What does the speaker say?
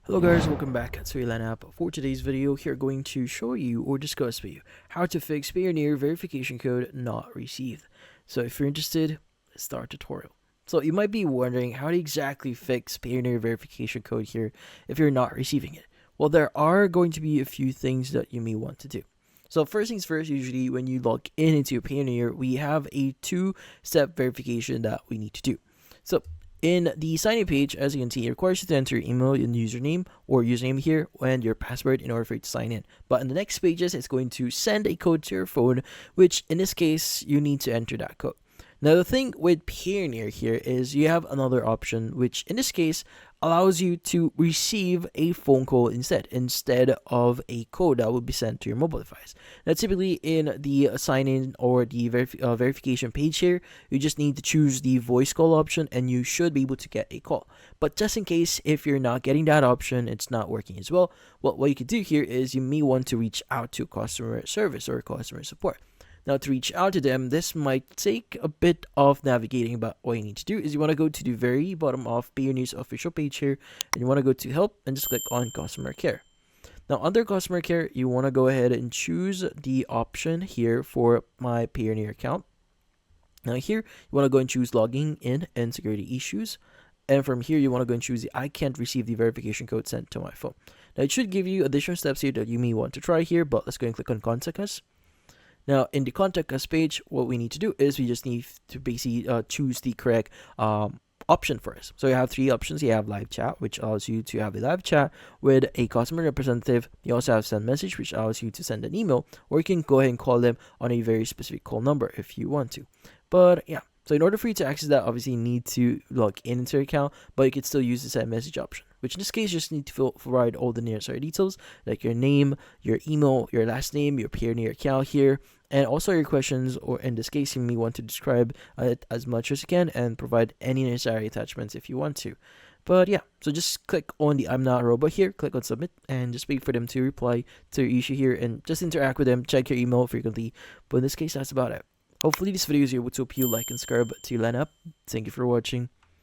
Hello guys, welcome back to Elan app. For today's video, here going to show you or discuss with you how to fix Payoneer verification code not received. So if you're interested, let's start tutorial. So you might be wondering how to exactly fix Payoneer verification code here if you're not receiving it. Well, there are going to be a few things that you may want to do. So first things first, usually when you log in into Payoneer, we have a two-step verification that we need to do. So in the sign in page, as you can see, it requires you to enter your email and username or username here and your password in order for you to sign in. But in the next pages, it's going to send a code to your phone, which in this case, you need to enter that code. Now, the thing with Payoneer here is you have another option, which in this case allows you to receive a phone call instead of a code that would be sent to your mobile device. Now, typically in the sign-in or the verification page here, you just need to choose the voice call option and you should be able to get a call. But just in case if you're not getting that option, it's not working as well, what you could do here is you may want to reach out to customer service or customer support. Now, to reach out to them, this might take a bit of navigating, but what you need to do is you want to go to the very bottom of Payoneer's official page here, and you want to go to help and just click on customer care. Now, under customer care, you want to go ahead and choose the option here for my Payoneer account. Now, here, you want to go and choose logging in and security issues. And from here, you want to go and choose the I can't receive the verification code sent to my phone. Now, it should give you additional steps here that you may want to try here, but let's go and click on contact us. Now, in the contact us page, what we need to do is we just need to basically choose the correct option for us. So you have three options. You have live chat, which allows you to have a live chat with a customer representative. You also have send message, which allows you to send an email, or you can go ahead and call them on a very specific call number if you want to. But yeah, so in order for you to access that, obviously you need to log in into your account, but you can still use the send message option, which in this case you just need to provide all the necessary details like your name, your email, your last name, your Payoneer account here, and also your questions, or in this case you may want to describe it as much as you can and provide any necessary attachments if you want to. But yeah, so just click on the I'm not a robot here, click on submit, and just wait for them to reply to your issue here and just interact with them, check your email frequently. But in this case, that's about it. Hopefully this video is able to help you. Like and subscribe to Elan app. Thank you for watching.